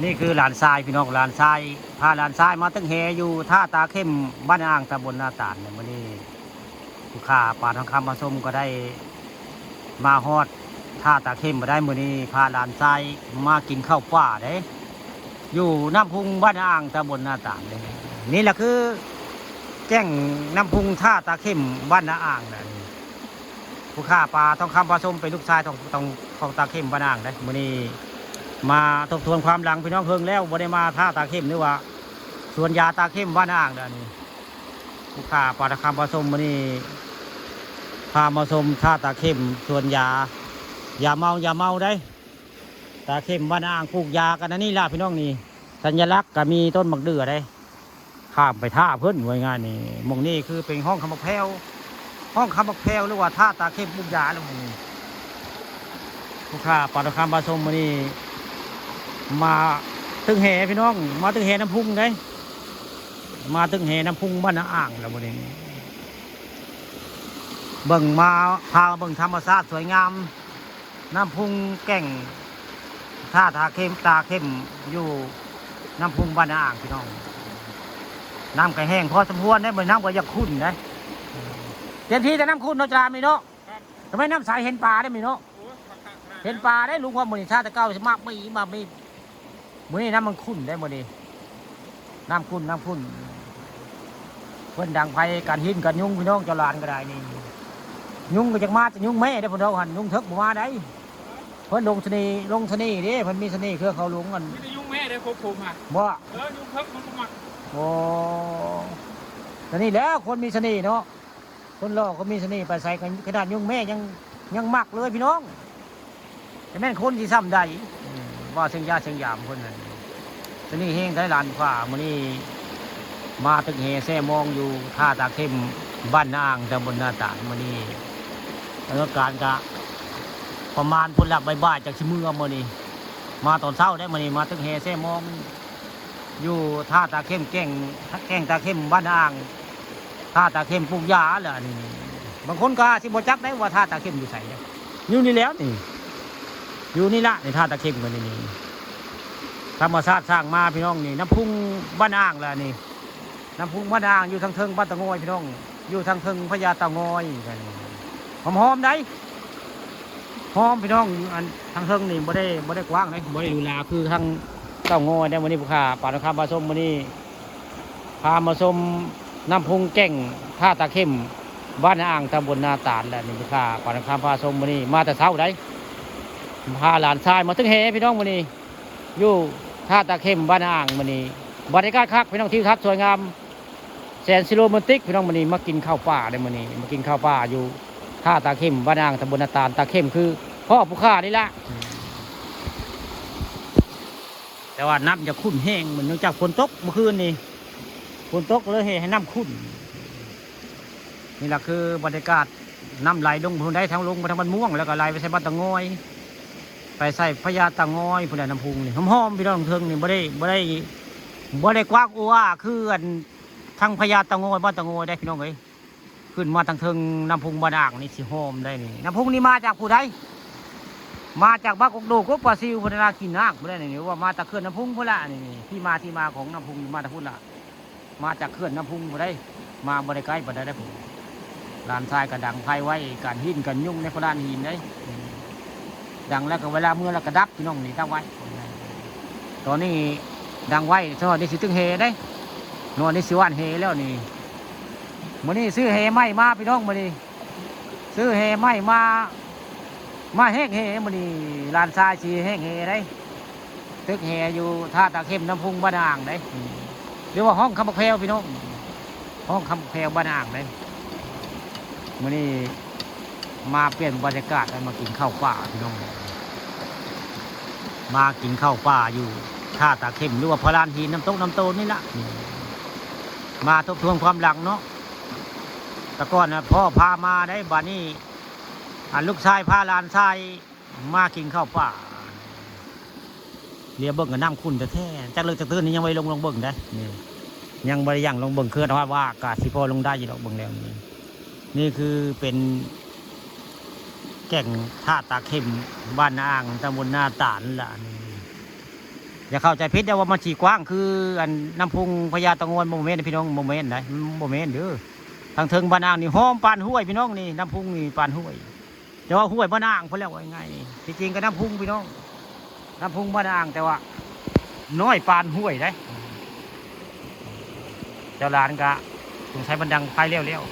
นี่คือหลานทรายพี่น้องหลานทรายพาหลานทรายมาตั้งแหอยู่ท่าตาเข้มบ้านอ่างตำบลนาตาลเนี่ยวันนี้ลูกค้าป่าทองคำมาส้มก็ได้มาฮอดท่าตาเข้มมาได้มื้อนี้พาหลานทรายมากินข้าวป่าเด้อยู่น้ำพุงบ้านอ่างตำบลนาตาลเลยนี่แหละคือแจ้งน้ำพุงท่าตาเข้มบ้านอ่างนะผู้ค้าป่าทองคำมาส้มเป็นลูกชายของตาเข้มบ้านอ่างเลยมื้อนี้มาทบทวนความหลังพี่น้องเพิ่งแล้วบ่ได้มาท่าตาเข้มหรือว่าสวนยาตาเข้มบ้านอ่างเด้อนี่ผู้ค้าปลาตะคำผสมมื้อนี้พามาชมท่าตาเข้มสวนยาอย่าเมาได้ตาเข้มบ้านอ่างปลูกยากันนะนี่ล่ะพี่น้องนี่สัญลักษณ์ก็มีต้นมะเดื่อได้ข้ามไปท่าเพิ่นไว้งานนี่หม่องนี้คือเป็นห้องคำบักแพรวห้องคำบักแพรวหรือว่าท่าตาเข้มปลูกยาแล้วหม่องนี้ผู้ค้าปลาตะคำผสมมื้อนี้มาตึงแห่พี่น้องมาตึงแห่น้ำพุงไงมาตึงแห่น้ำพุงบ้านอ่างแล้ววันนี้เบิ่งมาพาเบิ่งธรรมชาติสวยงามน้ำพุงแก่งท่าตาเข้มอยู่น้ำพุงบ้านอ่างพี่น้องน้ำก็แห้งพอสมควรได้เหมือนน้ำก็ยังขุ่นนะเต็มที่แต่น้ำขุ่นเนาะจามีเนาะทำไมน้ำใสเห็นปลาได้ไหมเนาะเห็นปลาได้ลุงความมือชาติเก้าสมากไม่มาไม่มื้อนี้น้ำมันขุ่นได้มื้อนี้น้ำขุ่นเพิ่นดังไฟกันหินกันยุงพี่น้องเจ้าหลานก็ได้นี่ยุงก็จักมาจะยุงแม่ได้เพิ่นเอาหั่นยุงเถิกบ่มาได้เพิ่นลงเสน่ห์เด้เพิ่นมีเสน่ห์คือเขาลงกันไม่ได้ยุงแม่ได้ควบคุมอ่ะบ่ยุงเถิกมันก็มักโอ้แต่นี่แล้วคนมีเสน่ห์เนาะคนหล่อก็มีเสน่ห์ไปใส่กันขนาดยุงแม่ยังมักเลยพี่น้องแต่แม่นคนที่ซ้ำได้ว่าเชียงยาเชียงยามคนนั้นทีนี้เฮงได้หลานฝ่ามื้อนี้มาตึกเฮแซ่มองอยู่ท่าตาเข้มบ้านอ่างตำบลนาตาลมื้อนี้แล้วการกะประมาณพุ่นหลักบ่ายๆจากชิมือมื้อนี้มาตอนเช้าได้มื้อนี้มาตึกเฮแซ่มองอยู่ท่าตาเข้มแก่งตาเข้มบ้านอ่างท่าตาเข้มปลูกยาแหละนี่บางคนก็สิบ่จักได้ว่าท่าตาเข้มอยู่ไสอยู่นี่แล้วนี่อยู่นี่ละในท่าตะเข็มกันนี่ธรรมชาติสร้างมาพี่น้องนี่น้ำพุงบ้านอ่างแหละนี่น้ำพุงบ้านอ่างอยู่ทางเทิงบ้านตะงอยพี่น้องอยู่ทางเทิงพญาตะงอยกันหอมได้หอมพี่น้องอันทางเทิงนี่บ่ได้กว้างเลยบ่ได้ดูแลคือทางเตะงอยได้วันนี้ผู้ค้าป่าตะคำมาชมวันนี้พามาชมน้ำพุงแก่งท่าตะเข็มบ้านอ่างตำบลนาตาลแหละนี่ผู้ค้าป่าตะคำพาชมวันนี้มาแต่เช้าได้พาหลานชายมาถึงเฮพี่น้องมื้อนี้อยู่ท่าตาเข้มบ้านอ่างมื้อนี้บรรยากาศคักพี่น้องที่ทัศน์สวยงามแสนสิโรแมนติกพี่น้องมื้อนี้มากินข้าวป่าได้มื้อนี้มากินข้าวป่าอยู่ท่าตาเข้มบ้านอ่างตำบลนาตาลตาเข้มคือพ่อผู้ค้านี่ละแต่ว่าน้ำจะขุ่นแห้งเหมือนจากฝนตกเมื่อคืนนี้ฝนตกเลยให้น้ำขุ่นนี่แหละคือบรรยากาศน้ำไหลลงพื้นได้ทั้งลงไปทางบ้านม่วงแล้วก็ไหลไปใส่บ้านตะงอยไปใส่พญาตะงอยพุ่นน้ำพุงนี่หอมๆพี่น้องเทิงนี่บ่ได้กว้างอ้วคือทางพญาตะงอยบ้านตะงอยได้พี่น้องเอ้ยขึ้นมาทางเทิงน้ำพุงบ้านอ่างนี่สิหอมได้นี่น้ำพุงนี่มาจากผู้ใดมาจากบ้านกกโดกปลาซิวพุ่นนากินนักพุ่นนี่ว่ามาจากเขื่อนน้ำพุงพุ่นละนี่ที่มาของน้ำพุงมาจากพุ่นละมาจากเขื่อนน้ำพุงพุ่นได้มาบ่ได้ใกล้บ่ได้ผมลานทรายกระดังไฟไว้การหินกันยุ่งในพลานหินได้ดังแล้วก็เวลาเมื่อแล้วก็ดับพี่น้องนี่ตั้งไว้ตอนนี้ดังไว้ตอนนี้สิตึงเฮได้นอนนี่สิวันเฮแล้วนี่มื้อนี้ซื้อเฮไม้มาพี่น้องมื้อนี้ซื้อเฮไม้มาแห้งเฮมื้อนี้ลานทรายสิแห้งเฮได้ตึกเฮอยู่ท่าตาเข้มน้ำพุงบ้านอ่างได้หรือว่าห้องคำแพรวพี่น้องห้องคำแพรวบ้านอ่างได้มื้อนี้มาเปลี่ยนบรรยากาศมากินข้าวป่าพี่น้องมากินข้าวป่าอยู่ท่าตาเข้มหรือว่าพลานหินน้ำตกน้ำโตนี่ละมาทบทวนความหลังเนาะแต่ก่อนนะพ่อพามาได้บ้านนี้ลูกชายพาหลานชายมากินข้าวป่าเรียบเบิ่งกับน้ำขุ่นแท้ๆจากเลิกจากตื่นนี่ยังไม่ลงเบิ่งได้ยังไม่ยังลงเบิ่งคือว่ากาสิพอลงได้อยู่ดอกเบิ่งแล้วนี่คือเป็นแก่งท่าตาเข้มบ้านอ่างตำบลนาตาลล่ะ อย่าเข้าใจผิดนะว่ามันฉีกว้างคืออันน้ำพุงพญาตะงวนโมเมนต์พี่น้องโมเมนต์ไหนโมเมนต์เด้อทางเทิงบ้านอ่างนี่หอมปานห้วยพี่น้องนี่น้ำพุงนี่ปานห้วยแต่ว่าห้วยบ้านอ่างเขาเรียกว่าไงที่จริงก็น้ำพุงพี่น้องน้ำพุงบ้านอ่างแต่ว่าน้อยปานห้วยได้เจ้าหลานกะสงสัยบันดังไฟเลี้ยว